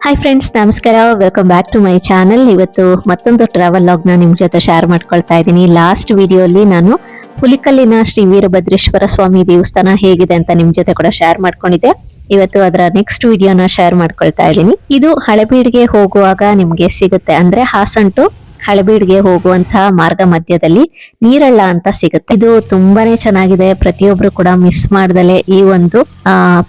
Hi friends, ನಮಸ್ಕಾರ. Welcome back to my channel. ಇವತ್ತು ಮತ್ತೊಂದು ಟ್ರಾವೆಲ್ ಲಾಗ್ ನ ನಿಮ್ ಜೊತೆ ಶೇರ್ ಮಾಡ್ಕೊಳ್ತಾ ಇದ್ದೀನಿ. ಲಾಸ್ಟ್ ವಿಡಿಯೋಲಿ ನಾನು ಹುಲಿಕಲ್ಲಿನ ಶ್ರೀ ವೀರಭದ್ರೇಶ್ವರ ಸ್ವಾಮಿ ದೇವಸ್ಥಾನ ಹೇಗಿದೆ ಅಂತ ನಿಮ್ ಜೊತೆ ಕೂಡ ಶೇರ್ ಮಾಡ್ಕೊಂಡಿದ್ದೆ. ಇವತ್ತು ಅದರ ನೆಕ್ಸ್ಟ್ ವಿಡಿಯೋನ ಶೇರ್ ಮಾಡ್ಕೊಳ್ತಾ ಇದ್ದೀನಿ. ಇದು ಹಳೆಬೀಡಿಗೆ ಹೋಗುವಾಗ ನಿಮ್ಗೆ ಸಿಗುತ್ತೆ, ಅಂದ್ರೆ ಹಾಸನ್ ಟು ಹಳೆಬೀಡಿಗೆ ಹೋಗುವಂತಹ ಮಾರ್ಗ ಮಧ್ಯದಲ್ಲಿ ನೀರಳ್ಳ ಅಂತ ಸಿಗುತ್ತೆ. ಇದು ತುಂಬಾನೇ ಚೆನ್ನಾಗಿದೆ. ಪ್ರತಿಯೊಬ್ರು ಕೂಡ ಮಿಸ್ ಮಾಡ್ದಲೆ ಈ ಒಂದು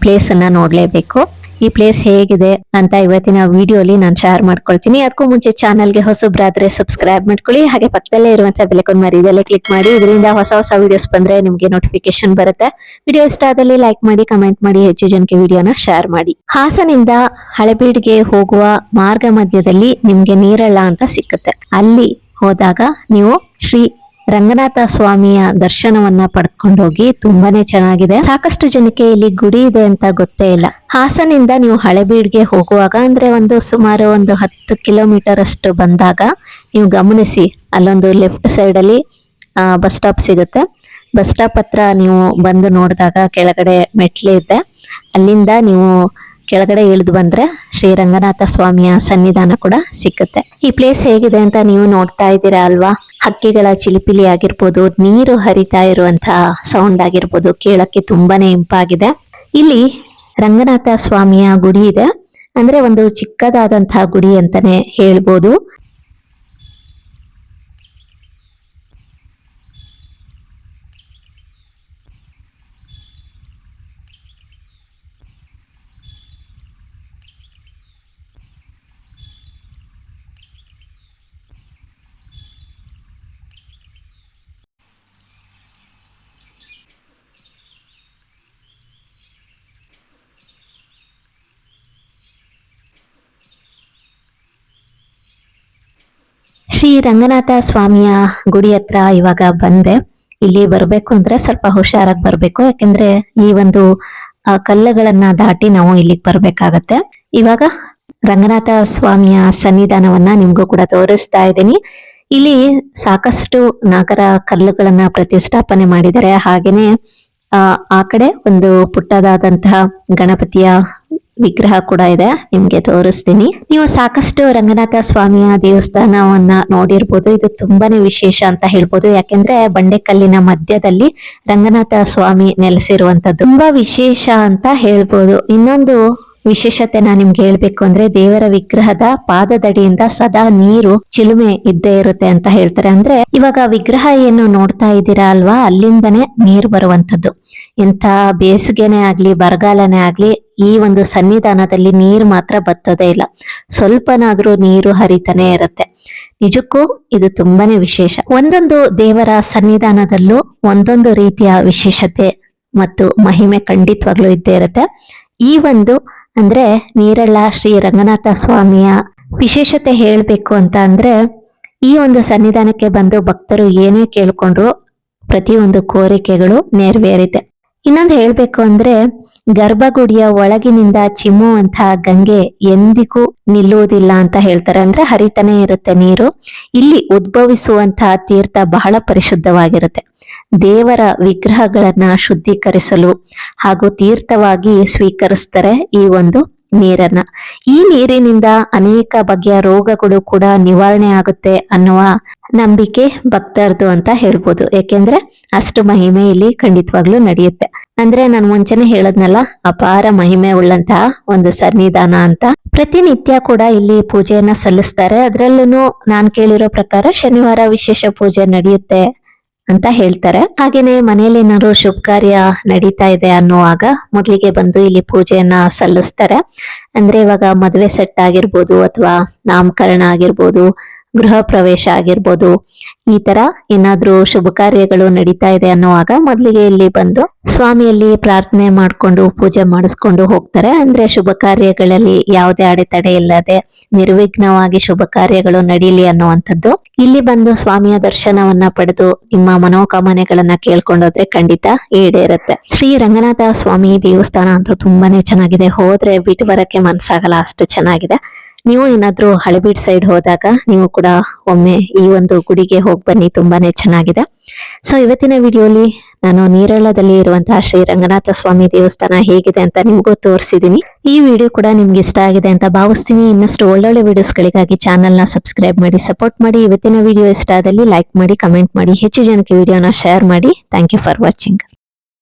ಪ್ಲೇಸ್ ಅನ್ನ ನೋಡ್ಲೇಬೇಕು. ಈ ಪ್ಲೇಸ್ ಹೇಗಿದೆ ಅಂತ ಇವತ್ತಿನ ವಿಡಿಯೋಲಿ ನಾನು ಶೇರ್ ಮಾಡ್ಕೊಳ್ತೀನಿ. ಅದಕ್ಕೂ ಮುಂಚೆ ಚಾನಲ್ಗೆ ಹೊಸಬ್ರಾದ್ರೆ ಸಬ್ಸ್ಕ್ರೈಬ್ ಮಾಡ್ಕೊಳ್ಳಿ, ಹಾಗೆ ಪಕ್ಕದಲ್ಲೇ ಇರುವಂತಹ ಬೆಲ್ ಮರಿದಲ್ಲೇ ಕ್ಲಿಕ್ ಮಾಡಿ. ಇದರಿಂದ ಹೊಸ ಹೊಸ ವಿಡಿಯೋಸ್ ಬಂದ್ರೆ ನಿಮ್ಗೆ ನೋಟಿಫಿಕೇಶನ್ ಬರುತ್ತೆ. ವಿಡಿಯೋ ಇಷ್ಟ ಆದಲ್ಲಿ ಲೈಕ್ ಮಾಡಿ, ಕಮೆಂಟ್ ಮಾಡಿ, ಹೆಚ್ಚು ಜನಕ್ಕೆ ವಿಡಿಯೋನ ಶೇರ್ ಮಾಡಿ. ಹಾಸನಿಂದ ಹಳೆಬೀಡಿಗೆ ಹೋಗುವ ಮಾರ್ಗ ಮಧ್ಯದಲ್ಲಿ ನಿಮ್ಗೆ ನೀರಳ್ಳ ಅಂತ ಸಿಕ್ಕುತ್ತೆ. ಅಲ್ಲಿ ಹೋದಾಗ ನೀವು ಶ್ರೀ ರಂಗನಾಥ ಸ್ವಾಮಿಯ ದರ್ಶನವನ್ನ ಪಡ್ಕೊಂಡು ಹೋಗಿ. ತುಂಬಾನೇ ಚೆನ್ನಾಗಿದೆ. ಸಾಕಷ್ಟು ಜನಕ್ಕೆ ಇಲ್ಲಿ ಗುಡಿ ಇದೆ ಅಂತ ಗೊತ್ತೇ ಇಲ್ಲ. ಹಾಸನಿಂದ ನೀವು ಹಳೆಬೀಡಿಗೆ ಹೋಗುವಾಗ ಅಂದ್ರೆ ಸುಮಾರು 10 ಕಿಲೋಮೀಟರ್ ಅಷ್ಟು ಬಂದಾಗ ನೀವು ಗಮನಿಸಿ, ಅಲ್ಲೊಂದು ಲೆಫ್ಟ್ ಸೈಡ್ ಅಲ್ಲಿ ಬಸ್ ಸ್ಟಾಪ್ ಸಿಗುತ್ತೆ. ಬಸ್ ಸ್ಟಾಪ್ ಹತ್ರ ನೀವು ಬಂದು ನೋಡಿದಾಗ ಕೆಳಗಡೆ ಮೆಟ್ಲು ಇದೆ. ಅಲ್ಲಿಂದ ನೀವು ಕೆಳಗಡೆ ಇಳಿದು ಬಂದ್ರೆ ಶ್ರೀ ರಂಗನಾಥ ಸ್ವಾಮಿಯ ಸನ್ನಿಧಾನ ಕೂಡ ಸಿಕ್ಕುತ್ತೆ. ಈ ಪ್ಲೇಸ್ ಹೇಗಿದೆ ಅಂತ ನೀವು ನೋಡ್ತಾ ಇದ್ದೀರಾ ಅಲ್ವಾ? ಹಕ್ಕಿಗಳ ಚಿಲಿಪಿಲಿ ಆಗಿರ್ಬೋದು, ನೀರು ಹರಿತಾ ಇರುವಂತಹ ಸೌಂಡ್ ಆಗಿರ್ಬೋದು, ಕೇಳಕ್ಕೆ ತುಂಬಾನೇ ಇಂಪಾಗಿದೆ. ಇಲ್ಲಿ ರಂಗನಾಥ ಸ್ವಾಮಿಯ ಗುಡಿ ಇದೆ, ಅಂದ್ರೆ ಒಂದು ಚಿಕ್ಕದಾದಂತಹ ಗುಡಿ ಅಂತಾನೆ ಹೇಳ್ಬೋದು. ಶ್ರೀ ರಂಗನಾಥ ಸ್ವಾಮಿಯ ಗುಡಿ ಹತ್ರ ಇವಾಗ ಬಂದೆ. ಇಲ್ಲಿ ಬರ್ಬೇಕು ಅಂದ್ರೆ ಸ್ವಲ್ಪ ಹುಷಾರಾಗಿ ಬರ್ಬೇಕು, ಯಾಕಂದ್ರೆ ಈ ಒಂದು ಕಲ್ಲುಗಳನ್ನ ದಾಟಿ ನಾವು ಇಲ್ಲಿಗೆ ಬರ್ಬೇಕಾಗತ್ತೆ. ಇವಾಗ ರಂಗನಾಥ ಸ್ವಾಮಿಯ ಸನ್ನಿಧಾನವನ್ನ ನಿಮ್ಗೂ ಕೂಡ ತೋರಿಸ್ತಾ ಇದ್ದೀನಿ. ಇಲ್ಲಿ ಸಾಕಷ್ಟು ನಾಗರ ಕಲ್ಲುಗಳನ್ನ ಪ್ರತಿಷ್ಠಾಪನೆ ಮಾಡಿದ್ದಾರೆ. ಹಾಗೇನೆ ಆ ಕಡೆ ಒಂದು ಪುಟ್ಟದಾದಂತಹ ಗಣಪತಿಯ ವಿಗ್ರಹ ಕೂಡ ಇದೆ, ನಿಮ್ಗೆ ತೋರಿಸ್ತೀನಿ. ನೀವು ಸಾಕಷ್ಟು ರಂಗನಾಥ ಸ್ವಾಮಿಯ ದೇವಸ್ಥಾನವನ್ನ ನೋಡಿರ್ಬೋದು. ಇದು ತುಂಬಾನೇ ವಿಶೇಷ ಅಂತ ಹೇಳ್ಬೋದು, ಯಾಕೆಂದ್ರೆ ಬಂಡೆಕಲ್ಲಿನ ಮಧ್ಯದಲ್ಲಿ ರಂಗನಾಥ ಸ್ವಾಮಿ ನೆಲೆಸಿರುವಂತದ್ದು ತುಂಬಾ ವಿಶೇಷ ಅಂತ ಹೇಳ್ಬೋದು. ಇನ್ನೊಂದು ವಿಶೇಷತೆ ನಾನು ನಿಮ್ಗೆ ಹೇಳ್ಬೇಕು ಅಂದ್ರೆ, ದೇವರ ವಿಗ್ರಹದ ಪಾದದಡಿಯಿಂದ ಸದಾ ನೀರು ಚಿಲುಮೆ ಇದ್ದೇ ಇರುತ್ತೆ ಅಂತ ಹೇಳ್ತಾರೆ. ಅಂದ್ರೆ ಇವಾಗ ವಿಗ್ರಹ ಏನು ನೋಡ್ತಾ ಇದ್ದೀರಾ ಅಲ್ವಾ, ಅಲ್ಲಿಂದನೇ ನೀರು ಬರುವಂತದ್ದು. ಎಂಥ ಬೇಸಿಗೆನೆ ಆಗ್ಲಿ ಬರಗಾಲನೇ ಆಗ್ಲಿ ಈ ಒಂದು ಸನ್ನಿಧಾನದಲ್ಲಿ ನೀರು ಮಾತ್ರ ಬತ್ತೋದೇ ಇಲ್ಲ. ಸ್ವಲ್ಪನಾದ್ರೂ ನೀರು ಹರಿತಾನೆ ಇರುತ್ತೆ. ನಿಜಕ್ಕೂ ಇದು ತುಂಬಾನೇ ವಿಶೇಷ. ಒಂದೊಂದು ದೇವರ ಸನ್ನಿಧಾನದಲ್ಲೂ ಒಂದೊಂದು ರೀತಿಯ ವಿಶೇಷತೆ ಮತ್ತು ಮಹಿಮೆ ಖಂಡಿತವಾಗ್ಲೂ ಇದ್ದೇ ಇರುತ್ತೆ. ಈ ಒಂದು ಅಂದ್ರೆ ನೀರಳ್ಳ ಶ್ರೀ ರಂಗನಾಥ ಸ್ವಾಮಿಯ ವಿಶೇಷತೆ ಹೇಳ್ಬೇಕು ಅಂತ ಅಂದ್ರೆ, ಈ ಒಂದು ಸನ್ನಿಧಾನಕ್ಕೆ ಬಂದು ಭಕ್ತರು ಏನೇ ಕೇಳ್ಕೊಂಡ್ರು ಪ್ರತಿಯೊಂದು ಕೋರಿಕೆಗಳು ನೆರವೇರಿದೆ. ಇನ್ನೊಂದು ಹೇಳ್ಬೇಕು ಅಂದ್ರೆ, ಗರ್ಭಗುಡಿಯ ಒಳಗಿನಿಂದ ಚಿಮ್ಮುವಂತಹ ಗಂಗೆ ಎಂದಿಗೂ ನಿಲ್ಲುವುದಿಲ್ಲ ಅಂತ ಹೇಳ್ತಾರೆ. ಅಂದ್ರೆ ಹರಿತಾನೆ ಇರುತ್ತೆ ನೀರು. ಇಲ್ಲಿ ಉದ್ಭವಿಸುವಂತಹ ತೀರ್ಥ ಬಹಳ ಪರಿಶುದ್ಧವಾಗಿರುತ್ತೆ. ದೇವರ ವಿಗ್ರಹಗಳನ್ನ ಶುದ್ಧೀಕರಿಸಲು ಹಾಗೂ ತೀರ್ಥವಾಗಿ ಸ್ವೀಕರಿಸ್ತಾರೆ ಈ ಒಂದು ನೀರನ್ನ. ಈ ನೀರಿನಿಂದ ಅನೇಕ ಬಗೆಯ ರೋಗಗಳು ಕೂಡ ನಿವಾರಣೆ ಆಗುತ್ತೆ ಅನ್ನುವ ನಂಬಿಕೆ ಭಕ್ತರದು ಅಂತ ಹೇಳ್ಬೋದು. ಯಾಕೆಂದ್ರೆ ಅಷ್ಟು ಮಹಿಮೆ ಇಲ್ಲಿ ಖಂಡಿತವಾಗ್ಲೂ ನಡೆಯುತ್ತೆ. ಅಂದ್ರೆ ನಾನು ಮುಂಚೆನೆ ಹೇಳದ್ನಲ್ಲ, ಅಪಾರ ಮಹಿಮೆ ಉಳ್ಳಂತಹ ಒಂದು ಸನ್ನಿಧಾನ ಅಂತ. ಪ್ರತಿನಿತ್ಯ ಕೂಡ ಇಲ್ಲಿ ಪೂಜೆಯನ್ನ ಸಲ್ಲಿಸ್ತಾರೆ. ಅದ್ರಲ್ಲೂ ನಾನ್ ಕೇಳಿರೋ ಪ್ರಕಾರ ಶನಿವಾರ ವಿಶೇಷ ಪೂಜೆ ನಡೆಯುತ್ತೆ ಅಂತ ಹೇಳ್ತಾರೆ. ಹಾಗೇನೆ ಮನೆಯಲ್ಲಿ ಏನಾದ್ರು ಶುಭ ಕಾರ್ಯ ನಡೀತಾ ಇದೆ ಅನ್ನುವಾಗ ಮೊದಲಿಗೆ ಬಂದು ಇಲ್ಲಿ ಪೂಜೆಯನ್ನ ಸಲ್ಲಿಸ್ತಾರೆ. ಅಂದ್ರೆ ಇವಾಗ ಮದುವೆ ಸೆಟ್ ಆಗಿರ್ಬೋದು, ಅಥವಾ ನಾಮಕರಣ ಆಗಿರ್ಬೋದು, ಗೃಹ ಪ್ರವೇಶ ಆಗಿರ್ಬೋದು, ಈ ತರ ಏನಾದ್ರೂ ಶುಭ ಕಾರ್ಯಗಳು ನಡೀತಾ ಇದೆ ಅನ್ನುವಾಗ ಮೊದಲಿಗೆ ಇಲ್ಲಿ ಬಂದು ಸ್ವಾಮಿಯಲ್ಲಿ ಪ್ರಾರ್ಥನೆ ಮಾಡ್ಕೊಂಡು ಪೂಜೆ ಮಾಡಿಸ್ಕೊಂಡು ಹೋಗ್ತಾರೆ. ಅಂದ್ರೆ ಶುಭ ಕಾರ್ಯಗಳಲ್ಲಿ ಯಾವುದೇ ಅಡೆತಡೆ ಇಲ್ಲದೆ ನಿರ್ವಿಘ್ನವಾಗಿ ಶುಭ ಕಾರ್ಯಗಳು ನಡೀಲಿ ಅನ್ನುವಂಥದ್ದು. ಇಲ್ಲಿ ಬಂದು ಸ್ವಾಮಿಯ ದರ್ಶನವನ್ನ ಪಡೆದು ನಿಮ್ಮ ಮನೋಕಾಮನೆಗಳನ್ನ ಕೇಳ್ಕೊಂಡೋದ್ರೆ ಖಂಡಿತ ಈಡೇರುತ್ತೆ. ಶ್ರೀ ರಂಗನಾಥ ಸ್ವಾಮಿ ದೇವಸ್ಥಾನ ಅಂತೂ ತುಂಬಾನೇ ಚೆನ್ನಾಗಿದೆ. ಹೋದ್ರೆ ಬಿಟ್ಟು ಬರಕ್ಕೆ ಮನ್ಸಾಗಲ್ಲ, ಅಷ್ಟು ಚೆನ್ನಾಗಿದೆ. ನೀವು ಏನಾದ್ರೂ ಹಳೆಬೀಡ್ ಸೈಡ್ ಹೋದಾಗ ನೀವು ಕೂಡ ಒಮ್ಮೆ ಈ ಒಂದು ಗುಡಿಗೆ ಹೋಗಿ ಬನ್ನಿ, ತುಂಬಾನೇ ಚೆನ್ನಾಗಿದೆ. ಸೊ ಇವತ್ತಿನ ವಿಡಿಯೋಲಿ ನಾನು ನೀರಳದಲ್ಲಿ ಇರುವಂತಹ ಶ್ರೀ ರಂಗನಾಥ ಸ್ವಾಮಿ ದೇವಸ್ಥಾನ ಹೇಗಿದೆ ಅಂತ ನಿಮ್ಗೂ ತೋರಿಸಿದೀನಿ. ಈ ವಿಡಿಯೋ ಕೂಡ ನಿಮ್ಗೆ ಇಷ್ಟ ಆಗಿದೆ ಅಂತ ಭಾವಿಸ್ತೀನಿ. ಇನ್ನಷ್ಟು ಒಳ್ಳೊಳ್ಳೆ ವಿಡಿಯೋಸ್ಗಳಿಗಾಗಿ ಚಾನೆಲ್ನ ಸಬ್ಸ್ಕ್ರೈಬ್ ಮಾಡಿ ಸಪೋರ್ಟ್ ಮಾಡಿ. ಇವತ್ತಿನ ವಿಡಿಯೋ ಇಷ್ಟ ಆದಲ್ಲಿ ಲೈಕ್ ಮಾಡಿ, ಕಮೆಂಟ್ ಮಾಡಿ, ಹೆಚ್ಚು ಜನಕ್ಕೆ ವಿಡಿಯೋನ ಶೇರ್ ಮಾಡಿ. Thank you for watching.